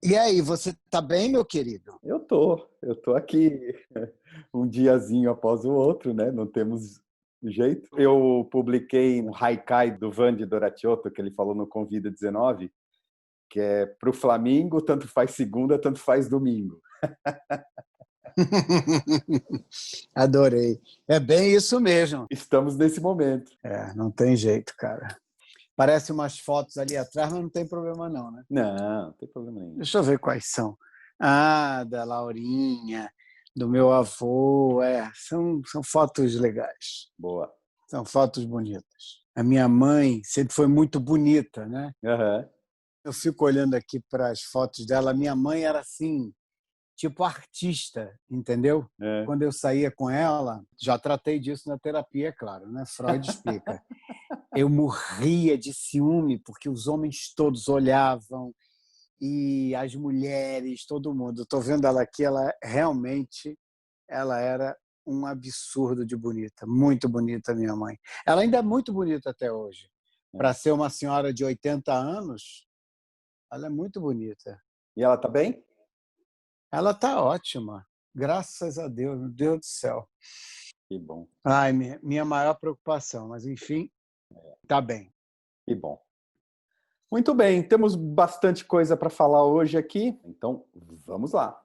E aí, você tá bem, meu querido? Eu tô aqui um diazinho após o outro, né? Não temos jeito. Eu publiquei um haikai do Vandy Doratiotto, que ele falou no Convida 19, que é pro Flamengo, tanto faz segunda, tanto faz domingo. Adorei. É bem isso mesmo. Estamos nesse momento. Não tem jeito, cara. Parece umas fotos ali atrás, mas não tem problema não, né? Não tem problema nenhum. Deixa eu ver quais são. Ah, da Laurinha, do meu avô. São fotos legais. Boa. São fotos bonitas. A minha mãe sempre foi muito bonita, né? Aham. Eu fico olhando aqui para as fotos dela. Minha mãe era assim, tipo artista, entendeu? É. Quando eu saía com ela, já tratei disso na terapia, é claro, né? Freud explica. Eu morria de ciúme porque os homens todos olhavam e as mulheres, todo mundo. Estou vendo ela aqui, ela realmente ela era um absurdo de bonita, muito bonita minha mãe. Ela ainda é muito bonita até hoje. Para ser uma senhora de 80 anos, ela é muito bonita. E ela tá bem? Ela está ótima, graças a Deus, meu Deus do céu. Que bom, Ai, minha maior preocupação, mas enfim, está bem. que bom. Muito bem, temos bastante coisa para falar hoje aqui, então vamos lá.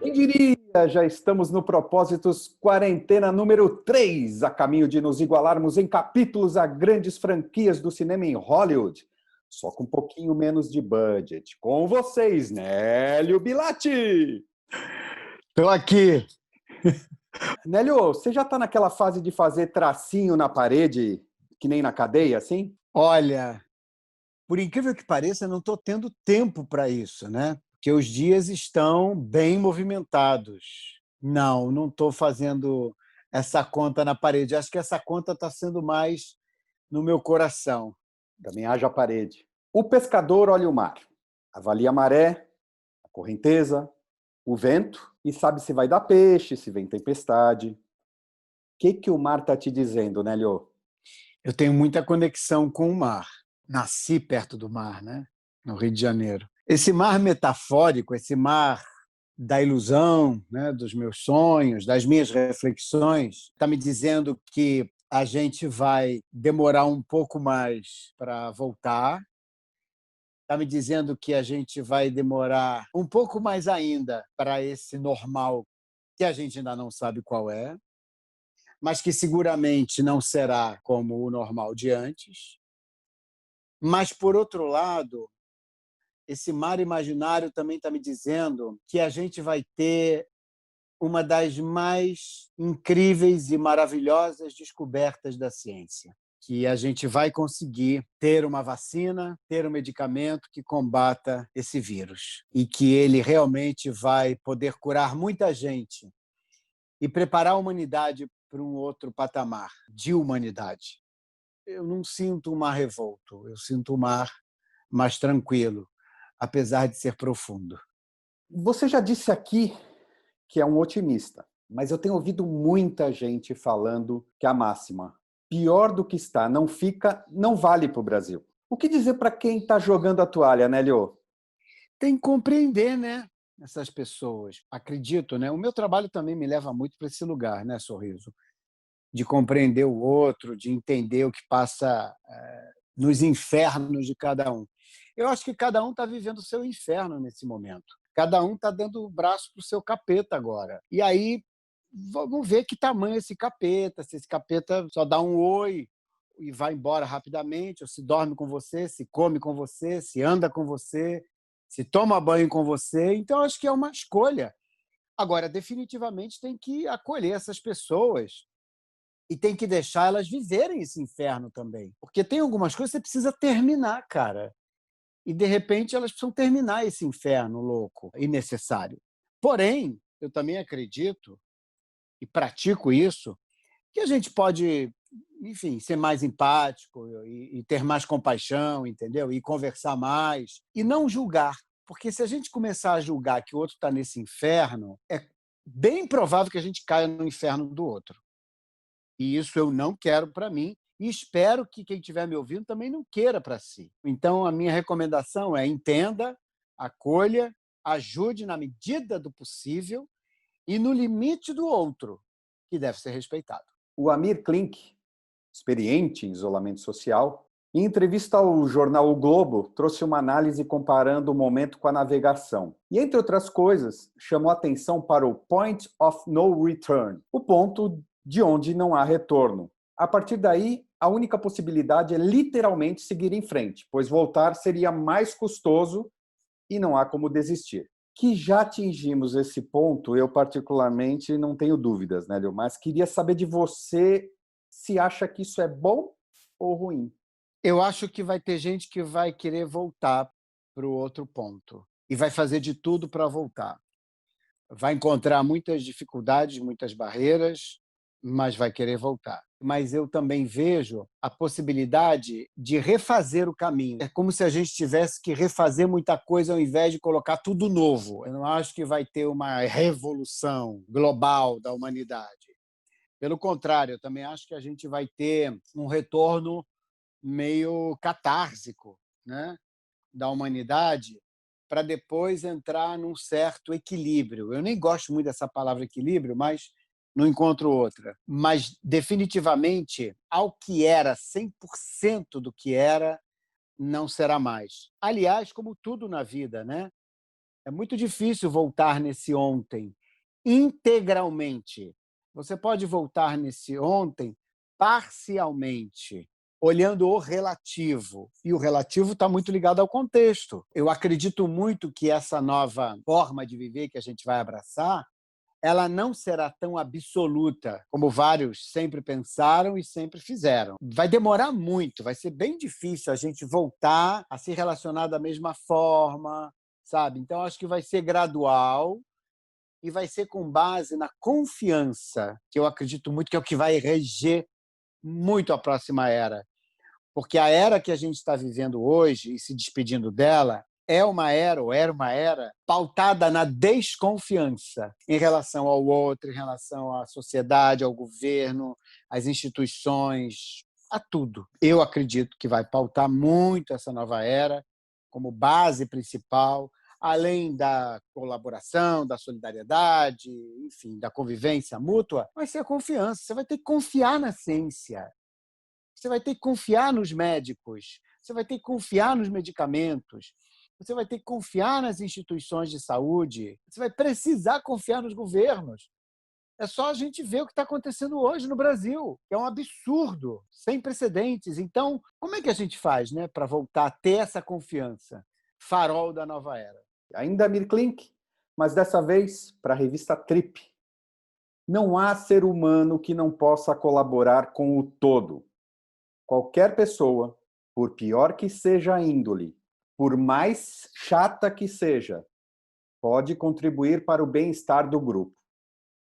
Quem diria, já estamos no Propósitos Quarentena número 3, a caminho de nos igualarmos em capítulos a grandes franquias do cinema em Hollywood, só com um pouquinho menos de budget. Com vocês, Nélio Bilatti! Estou aqui. Nélio, você já está naquela fase de fazer tracinho na parede, que nem na cadeia, assim? Olha, por incrível que pareça, não estou tendo tempo para isso, né? Porque os dias estão bem movimentados. Não estou fazendo essa conta na parede. Acho que essa conta está sendo mais no meu coração. Também haja parede. O pescador olha o mar, avalia a maré, a correnteza, o vento e sabe se vai dar peixe, se vem tempestade. O que o mar está te dizendo, Nélio? Eu tenho muita conexão com o mar. Nasci perto do mar, né? No Rio de Janeiro. Esse mar metafórico, esse mar da ilusão, né, dos meus sonhos, das minhas reflexões, está me dizendo que a gente vai demorar um pouco mais para voltar, está me dizendo que a gente vai demorar um pouco mais ainda para esse normal que a gente ainda não sabe qual é, mas que seguramente não será como o normal de antes. Mas, por outro lado, esse mar imaginário também está me dizendo que a gente vai ter uma das mais incríveis e maravilhosas descobertas da ciência, que a gente vai conseguir ter uma vacina, ter um medicamento que combata esse vírus e que ele realmente vai poder curar muita gente e preparar a humanidade para um outro patamar de humanidade. Eu não sinto um mar revolto, eu sinto um mar mais tranquilo, apesar de ser profundo. Você já disse aqui que é um otimista, mas eu tenho ouvido muita gente falando que a máxima pior do que está não fica, não vale para o Brasil. O que dizer para quem está jogando a toalha, Nélio? Tem que compreender, né, essas pessoas. Acredito, né? O meu trabalho também me leva muito para esse lugar, né, Sorriso? De compreender o outro, de entender o que passa nos infernos de cada um. Eu acho que cada um está vivendo o seu inferno nesse momento. Cada um está dando o braço para o seu capeta agora. E aí, vamos ver que tamanho é esse capeta, se esse capeta só dá um oi e vai embora rapidamente, ou se dorme com você, se come com você, se anda com você, se toma banho com você. Então, acho que é uma escolha. Agora, definitivamente, tem que acolher essas pessoas e tem que deixar elas viverem esse inferno também. Porque tem algumas coisas que você precisa terminar, cara. E, de repente, elas precisam terminar esse inferno louco e necessário. Porém, eu também acredito, e pratico isso, que a gente pode, enfim, ser mais empático e ter mais compaixão, entendeu? E conversar mais e não julgar. Porque se a gente começar a julgar que o outro está nesse inferno, é bem provável que a gente caia no inferno do outro. E isso eu não quero para mim e espero que quem estiver me ouvindo também não queira para si. Então, a minha recomendação é entenda, acolha, ajude na medida do possível e no limite do outro, que deve ser respeitado. O Amir Klink, experiente em isolamento social, em entrevista ao jornal O Globo, trouxe uma análise comparando o momento com a navegação. E, entre outras coisas, chamou atenção para o point of no return, o ponto de onde não há retorno. A partir daí, a única possibilidade é literalmente seguir em frente, pois voltar seria mais custoso e não há como desistir. Que já atingimos esse ponto, eu particularmente não tenho dúvidas, né, Leo? Mas queria saber de você se acha que isso é bom ou ruim. Eu acho que vai ter gente que vai querer voltar para o outro ponto e vai fazer de tudo para voltar. Vai encontrar muitas dificuldades, muitas barreiras, mas vai querer voltar. Mas eu também vejo a possibilidade de refazer o caminho. É como se a gente tivesse que refazer muita coisa ao invés de colocar tudo novo. Eu não acho que vai ter uma revolução global da humanidade. Pelo contrário, eu também acho que a gente vai ter um retorno meio catársico, né, da humanidade, para depois entrar num certo equilíbrio. Eu nem gosto muito dessa palavra equilíbrio, mas não encontro outra. Mas, definitivamente, ao que era, 100% do que era, não será mais. Aliás, como tudo na vida, né? É muito difícil voltar nesse ontem integralmente. Você pode voltar nesse ontem parcialmente, olhando o relativo. E o relativo está muito ligado ao contexto. Eu acredito muito que essa nova forma de viver que a gente vai abraçar, ela não será tão absoluta como vários sempre pensaram e sempre fizeram. Vai demorar muito, vai ser bem difícil a gente voltar a se relacionar da mesma forma, sabe? Então, acho que vai ser gradual e vai ser com base na confiança, que eu acredito muito que é o que vai reger muito a próxima era. Porque a era que a gente está vivendo hoje e se despedindo dela é uma era, ou era uma era, pautada na desconfiança em relação ao outro, em relação à sociedade, ao governo, às instituições, a tudo. Eu acredito que vai pautar muito essa nova era como base principal, além da colaboração, da solidariedade, enfim, da convivência mútua, vai ser a confiança. Você vai ter que confiar na ciência, você vai ter que confiar nos médicos, você vai ter que confiar nos medicamentos, você vai ter que confiar nas instituições de saúde, você vai precisar confiar nos governos. É só a gente ver o que está acontecendo hoje no Brasil, que é um absurdo, sem precedentes. Então, como é que a gente faz, né, para voltar a ter essa confiança? Farol da nova era. Ainda Amir Klink, mas dessa vez para a revista Trip. Não há ser humano que não possa colaborar com o todo. Qualquer pessoa, por pior que seja a índole, por mais chata que seja, pode contribuir para o bem-estar do grupo.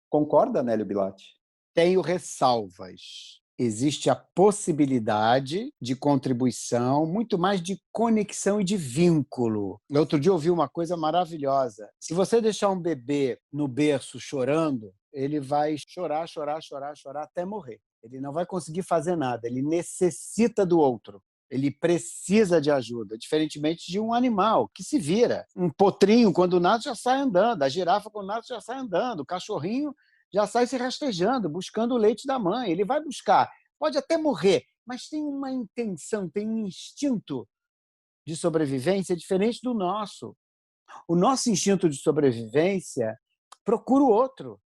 Concorda, Nélio Bilatti? Tenho ressalvas. Existe a possibilidade de contribuição, muito mais de conexão e de vínculo. Outro dia eu ouvi uma coisa maravilhosa. Se você deixar um bebê no berço chorando, ele vai chorar, chorar, chorar, chorar até morrer. Ele não vai conseguir fazer nada, ele necessita do outro. Ele precisa de ajuda, diferentemente de um animal que se vira. Um potrinho, quando nasce, já sai andando. A girafa, quando nasce, já sai andando. O cachorrinho já sai se rastejando, buscando o leite da mãe. Ele vai buscar. Pode até morrer, mas tem uma intenção, tem um instinto de sobrevivência diferente do nosso. O nosso instinto de sobrevivência procura o outro.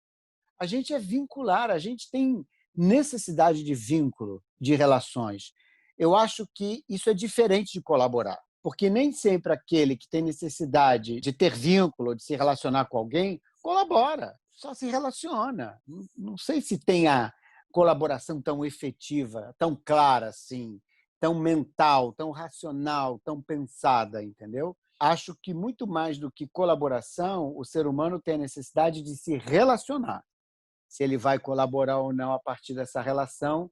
A gente é vincular, a gente tem necessidade de vínculo, de relações. Eu acho que isso é diferente de colaborar, porque nem sempre aquele que tem necessidade de ter vínculo, de se relacionar com alguém, colabora, só se relaciona. Não sei se tem a colaboração tão efetiva, tão clara assim, tão mental, tão racional, tão pensada, entendeu? Acho que muito mais do que colaboração, o ser humano tem a necessidade de se relacionar. Se ele vai colaborar ou não a partir dessa relação,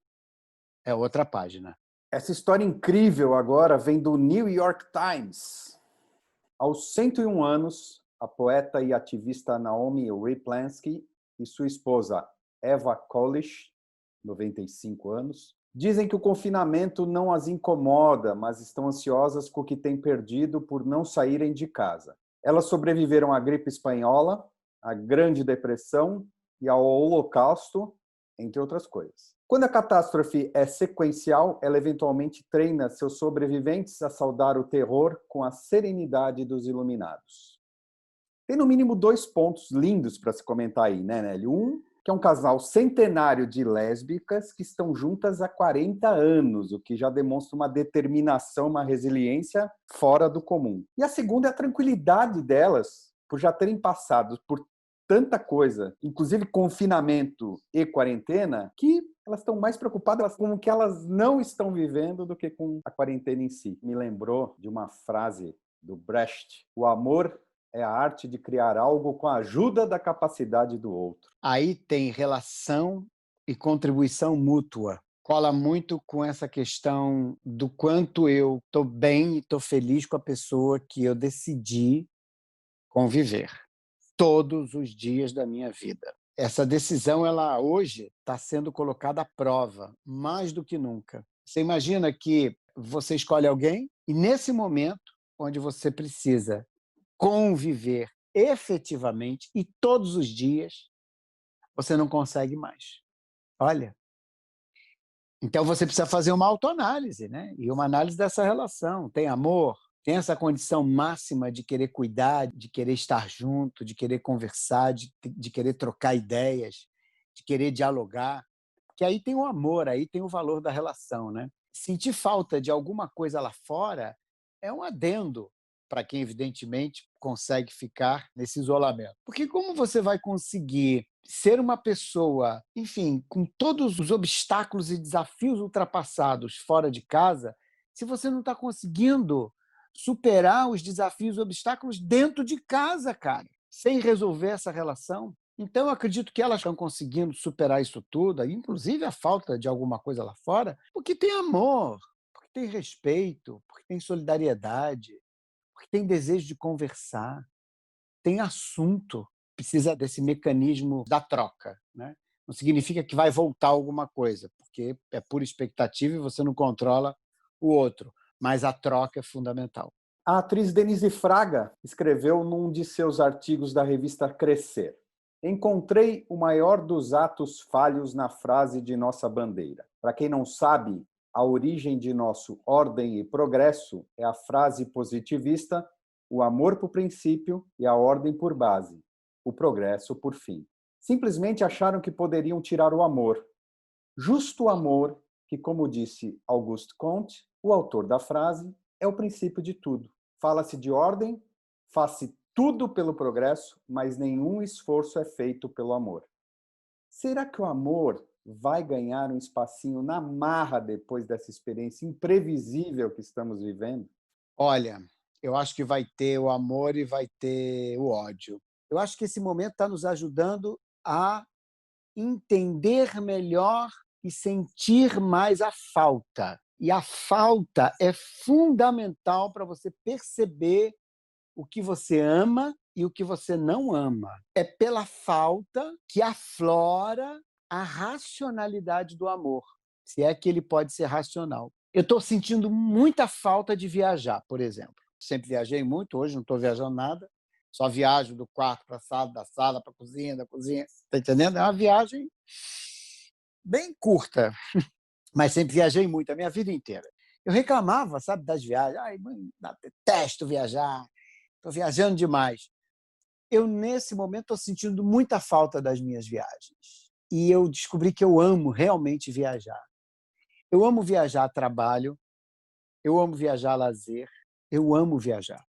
é outra página. Essa história incrível agora vem do New York Times. Aos 101 anos, a poeta e ativista Naomi Raplansky e sua esposa Eva Kolish 95 anos. Dizem que o confinamento não as incomoda, mas estão ansiosas com o que têm perdido por não saírem de casa. Elas sobreviveram à gripe espanhola, à Grande Depressão e ao Holocausto, entre outras coisas. Quando a catástrofe é sequencial, ela eventualmente treina seus sobreviventes a saudar o terror com a serenidade dos iluminados. Tem no mínimo 2 pontos lindos para se comentar aí, né, Nelly? Um, que é um casal centenário de lésbicas que estão juntas há 40 anos, o que já demonstra uma determinação, uma resiliência fora do comum. E a segunda é a tranquilidade delas, por já terem passado por tanta coisa, inclusive confinamento e quarentena, que elas estão mais preocupadas com o que elas não estão vivendo do que com a quarentena em si. Me lembrou de uma frase do Brecht: o amor é a arte de criar algo com a ajuda da capacidade do outro. Aí tem relação e contribuição mútua. Cola muito com essa questão do quanto eu estou bem e estou feliz com a pessoa que eu decidi conviver todos os dias da minha vida. Essa decisão, ela hoje está sendo colocada à prova, mais do que nunca. Você imagina que você escolhe alguém e, nesse momento, onde você precisa conviver efetivamente e todos os dias, você não consegue mais. Olha, então você precisa fazer uma autoanálise, né? E uma análise dessa relação. Tem amor? Tem essa condição máxima de querer cuidar, de querer estar junto, de querer conversar, de querer trocar ideias, de querer dialogar? Porque aí tem o amor, aí tem o valor da relação, né? Sentir falta de alguma coisa lá fora é um adendo para quem, evidentemente, consegue ficar nesse isolamento. Porque como você vai conseguir ser uma pessoa, enfim, com todos os obstáculos e desafios ultrapassados fora de casa, se você não está conseguindo superar os desafios e obstáculos dentro de casa, cara, sem resolver essa relação? Então, eu acredito que elas estão conseguindo superar isso tudo, inclusive a falta de alguma coisa lá fora, porque tem amor, porque tem respeito, porque tem solidariedade, porque tem desejo de conversar, tem assunto, precisa desse mecanismo da troca, né? Não significa que vai voltar alguma coisa, porque é pura expectativa e você não controla o outro, mas a troca é fundamental. A atriz Denise Fraga escreveu num de seus artigos da revista Crescer: encontrei o maior dos atos falhos na frase de nossa bandeira. Para quem não sabe, a origem de nosso ordem e progresso é a frase positivista: o amor por princípio e a ordem por base, o progresso por fim. Simplesmente acharam que poderiam tirar o amor. Justo amor, que, como disse Auguste Comte, o autor da frase, é o princípio de tudo. Fala-se de ordem, faz-se tudo pelo progresso, mas nenhum esforço é feito pelo amor. Será que o amor vai ganhar um espacinho na marra depois dessa experiência imprevisível que estamos vivendo? Olha, eu acho que vai ter o amor e vai ter o ódio. Eu acho que esse momento está nos ajudando a entender melhor e sentir mais a falta. E a falta é fundamental para você perceber o que você ama e o que você não ama. É pela falta que aflora a racionalidade do amor, se é que ele pode ser racional. Eu estou sentindo muita falta de viajar, por exemplo. Sempre viajei muito, hoje não estou viajando nada. Só viajo do quarto para a sala, da sala para a cozinha, da cozinha. Está entendendo? É uma viagem bem curta, mas sempre viajei muito, a minha vida inteira. Eu reclamava, sabe, das viagens. Ai, mãe, detesto viajar, estou viajando demais. Eu, nesse momento, estou sentindo muita falta das minhas viagens. E eu descobri que eu amo realmente viajar. Eu amo viajar a trabalho, eu amo viajar a lazer, eu amo viajar.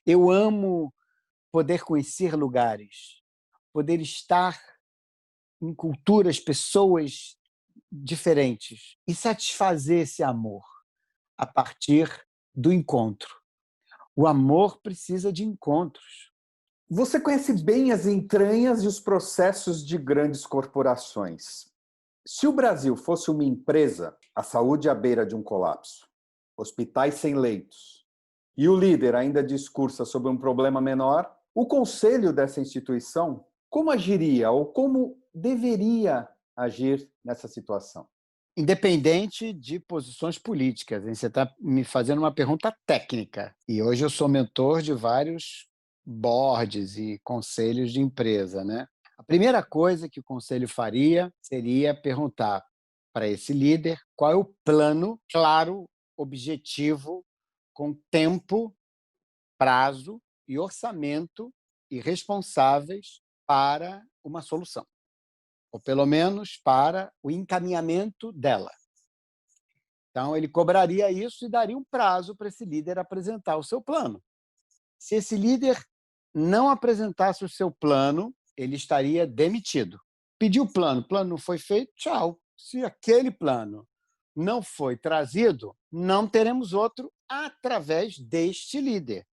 Eu amo poder conhecer lugares, poder estar em culturas, pessoas diferentes e satisfazer esse amor a partir do encontro. O amor precisa de encontros. Você conhece bem as entranhas e os processos de grandes corporações. Se o Brasil fosse uma empresa, a saúde à beira de um colapso, hospitais sem leitos, e o líder ainda discursa sobre um problema menor, o conselho dessa instituição como agiria ou como deveria agir nessa situação? Independente de posições políticas, hein? Você está me fazendo uma pergunta técnica. E hoje eu sou mentor de vários boards e conselhos de empresa, né? A primeira coisa que o conselho faria seria perguntar para esse líder qual é o plano claro, objetivo, com tempo, prazo e orçamento e responsáveis para uma solução, ou pelo menos para o encaminhamento dela. Então, ele cobraria isso e daria um prazo para esse líder apresentar o seu plano. Se esse líder não apresentasse o seu plano, ele estaria demitido. Pediu o plano não foi feito, tchau. Se aquele plano não foi trazido, não teremos outro através deste líder.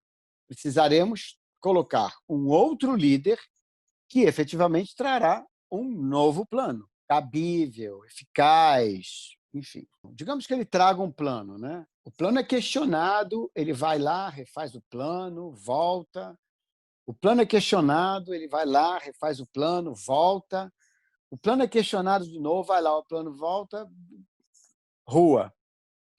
Precisaremos colocar um outro líder que efetivamente trará um novo plano, cabível, eficaz, enfim. Digamos que ele traga um plano, né? O plano é questionado, ele vai lá, refaz o plano, volta. O plano é questionado, ele vai lá, refaz o plano, volta. O plano é questionado de novo, vai lá, o plano volta, rua,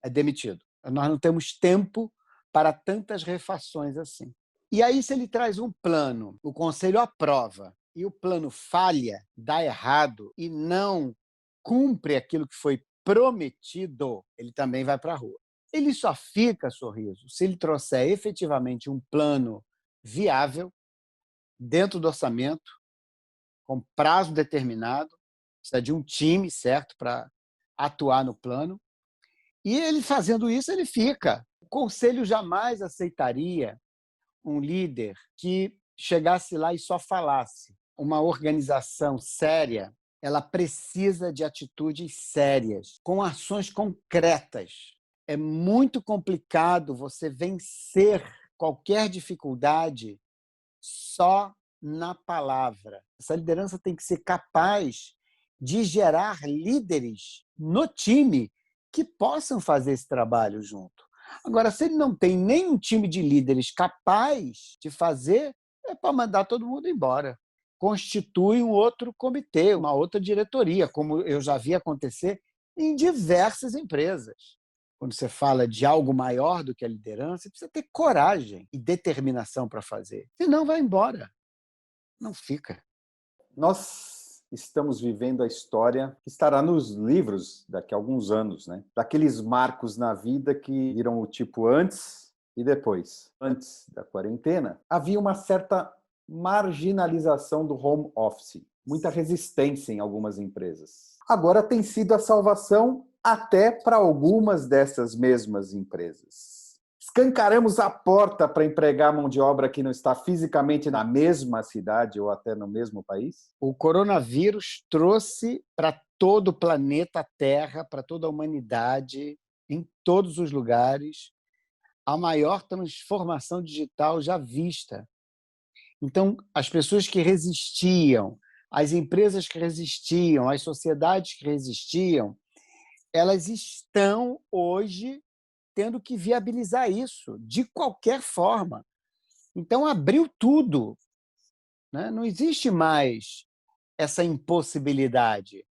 é demitido. Nós não temos tempo para tantas refações assim. E aí, se ele traz um plano, o conselho aprova, e o plano falha, dá errado e não cumpre aquilo que foi prometido, ele também vai para a rua. Ele só fica, Sorriso, se ele trouxer efetivamente um plano viável, dentro do orçamento, com prazo determinado, precisa de um time certo para atuar no plano, e ele fazendo isso, ele fica. O conselho jamais aceitaria um líder que chegasse lá e só falasse. Uma organização séria, ela precisa de atitudes sérias, com ações concretas. É muito complicado você vencer qualquer dificuldade só na palavra. Essa liderança tem que ser capaz de gerar líderes no time que possam fazer esse trabalho junto. Agora, se ele não tem nenhum time de líderes capaz de fazer, é para mandar todo mundo embora. Constitui um outro comitê, uma outra diretoria, como eu já vi acontecer em diversas empresas. Quando você fala de algo maior do que a liderança, você precisa ter coragem e determinação para fazer. Senão, vai embora. Não fica. Nós estamos vivendo a história que estará nos livros daqui a alguns anos, né? Daqueles marcos na vida que viram o tipo antes e depois. Antes da quarentena, havia uma certa marginalização do home office, muita resistência em algumas empresas. Agora tem sido a salvação até para algumas dessas mesmas empresas. Escancaramos a porta para empregar mão de obra que não está fisicamente na mesma cidade ou até no mesmo país? O coronavírus trouxe para todo o planeta Terra, para toda a humanidade, em todos os lugares, a maior transformação digital já vista. Então, as pessoas que resistiam, as empresas que resistiam, as sociedades que resistiam, elas estão hoje tendo que viabilizar isso de qualquer forma. Então, abriu tudo, né? Não existe mais essa impossibilidade.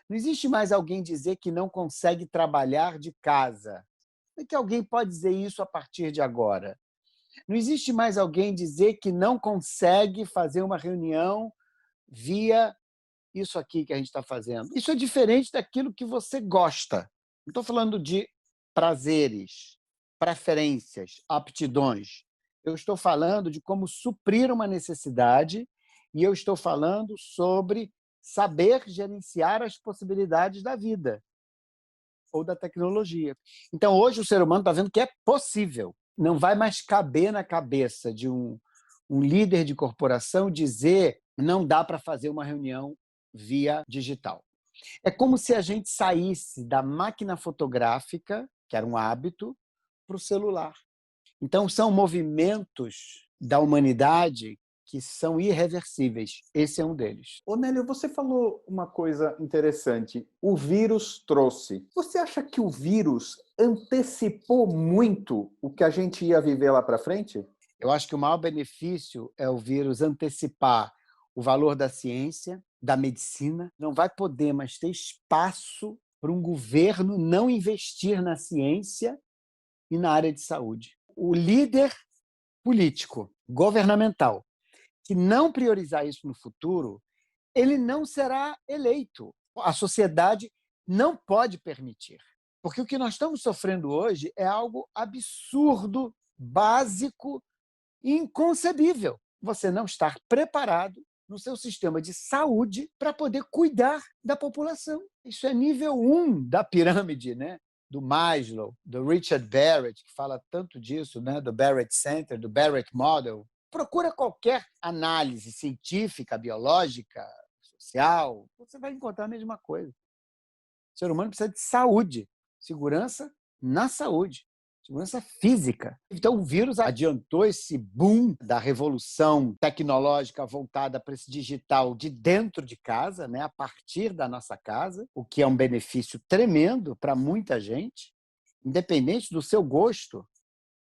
Não existe mais alguém dizer que não consegue trabalhar de casa. Como é que alguém pode dizer isso a partir de agora? Não existe mais alguém dizer que não consegue fazer uma reunião via isso aqui que a gente está fazendo. Isso é diferente daquilo que você gosta. Não estou falando de prazeres, preferências, aptidões. Eu estou falando de como suprir uma necessidade e eu estou falando sobre saber gerenciar as possibilidades da vida ou da tecnologia. Então, hoje, o ser humano está vendo que é possível. Não vai mais caber na cabeça de um líder de corporação dizer não dá para fazer uma reunião via digital. É como se a gente saísse da máquina fotográfica, que era um hábito, para o celular. Então, são movimentos da humanidade que são irreversíveis. Esse é um deles. Ô Nélio, você falou uma coisa interessante. O vírus trouxe. Você acha que o vírus antecipou muito o que a gente ia viver lá para frente? Eu acho que o maior benefício é o vírus antecipar o valor da ciência, da medicina, não vai poder mais ter espaço para um governo não investir na ciência e na área de saúde. O líder político, governamental, que não priorizar isso no futuro, ele não será eleito. A sociedade não pode permitir. Porque o que nós estamos sofrendo hoje é algo absurdo, básico, inconcebível. Você não estar preparado no seu sistema de saúde para poder cuidar da população. Isso é nível 1 da pirâmide, né? Do Maslow, do Richard Barrett, que fala tanto disso, né? Do Barrett Center, do Barrett Model. Procura qualquer análise científica, biológica, social, você vai encontrar a mesma coisa. O ser humano precisa de saúde, segurança na saúde, segurança física. Então, o vírus adiantou esse boom da revolução tecnológica voltada para esse digital de dentro de casa, né, a partir da nossa casa, o que é um benefício tremendo para muita gente, independente do seu gosto,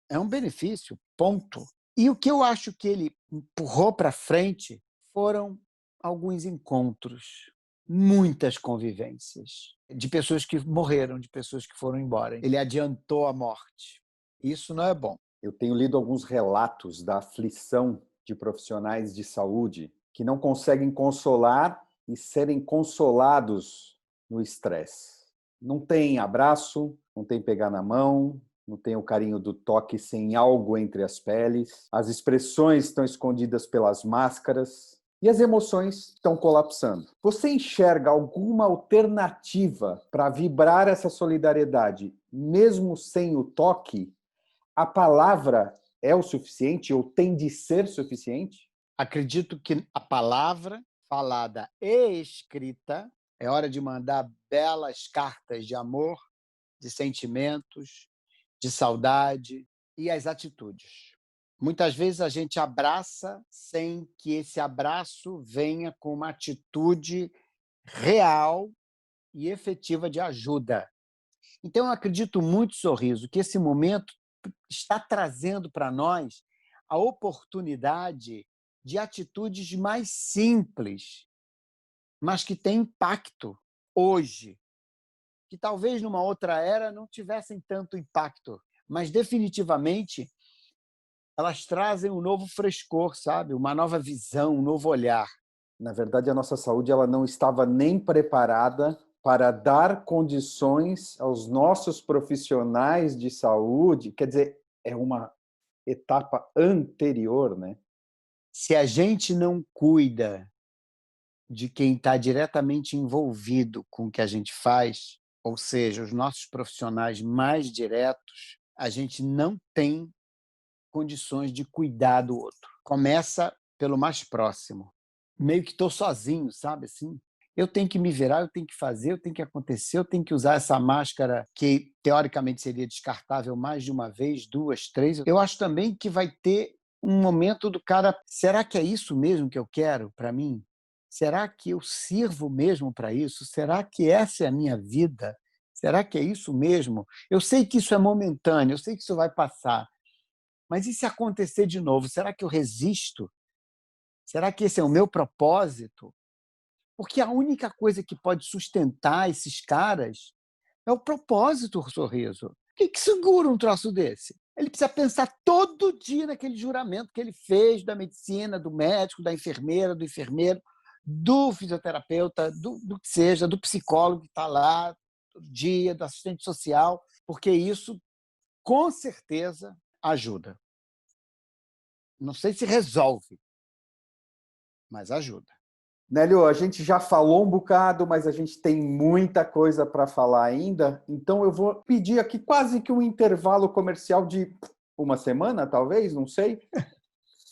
é um benefício, ponto. E o que eu acho que ele empurrou para frente foram alguns encontros, muitas convivências de pessoas que morreram, de pessoas que foram embora. Ele adiantou a morte. Isso não é bom. Eu tenho lido alguns relatos da aflição de profissionais de saúde que não conseguem consolar e serem consolados no estresse. Não tem abraço, não tem pegar na mão, não tem o carinho do toque sem algo entre as peles, as expressões estão escondidas pelas máscaras e as emoções estão colapsando. Você enxerga alguma alternativa para vibrar essa solidariedade, mesmo sem o toque? A palavra é o suficiente ou tem de ser suficiente? Acredito que a palavra falada e escrita é hora de mandar belas cartas de amor, de sentimentos, de saudade e as atitudes. Muitas vezes a gente abraça sem que esse abraço venha com uma atitude real e efetiva de ajuda. Então, eu acredito muito, Sorriso, que esse momento está trazendo para nós a oportunidade de atitudes mais simples, mas que têm impacto hoje, que talvez numa outra era não tivessem tanto impacto, mas definitivamente elas trazem um novo frescor, sabe? Uma nova visão, um novo olhar. Na verdade, a nossa saúde ela não estava nem preparada para dar condições aos nossos profissionais de saúde. Quer dizer, é uma etapa anterior, né? Se a gente não cuida de quem está diretamente envolvido com o que a gente faz, ou seja, os nossos profissionais mais diretos, a gente não tem condições de cuidar do outro. Começa pelo mais próximo. Meio que estou sozinho, sabe assim? Eu tenho que me virar, eu tenho que fazer, eu tenho que acontecer, eu tenho que usar essa máscara que teoricamente seria descartável mais de uma vez, 2, 3. Eu acho também que vai ter um momento do cara, será que é isso mesmo que eu quero para mim? Será que eu sirvo mesmo para isso? Será que essa é a minha vida? Será que é isso mesmo? Eu sei que isso é momentâneo, eu sei que isso vai passar, mas e se acontecer de novo? Será que eu resisto? Será que esse é o meu propósito? Porque a única coisa que pode sustentar esses caras é o propósito, o Sorriso. O que segura um troço desse? Ele precisa pensar todo dia naquele juramento que ele fez da medicina, do médico, da enfermeira, do enfermeiro, do fisioterapeuta, do que seja, do psicólogo que está lá todo dia, do assistente social, porque isso, com certeza, ajuda. Não sei se resolve, mas ajuda. Nélio, a gente já falou um bocado, mas a gente tem muita coisa para falar ainda, então eu vou pedir aqui quase que um intervalo comercial de uma semana, talvez, não sei.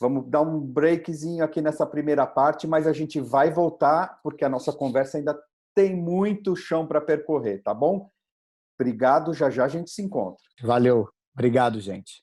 Vamos dar um breakzinho aqui nessa primeira parte, mas a gente vai voltar, porque a nossa conversa ainda tem muito chão para percorrer, tá bom? Obrigado, já já a gente se encontra. Valeu. Obrigado, gente.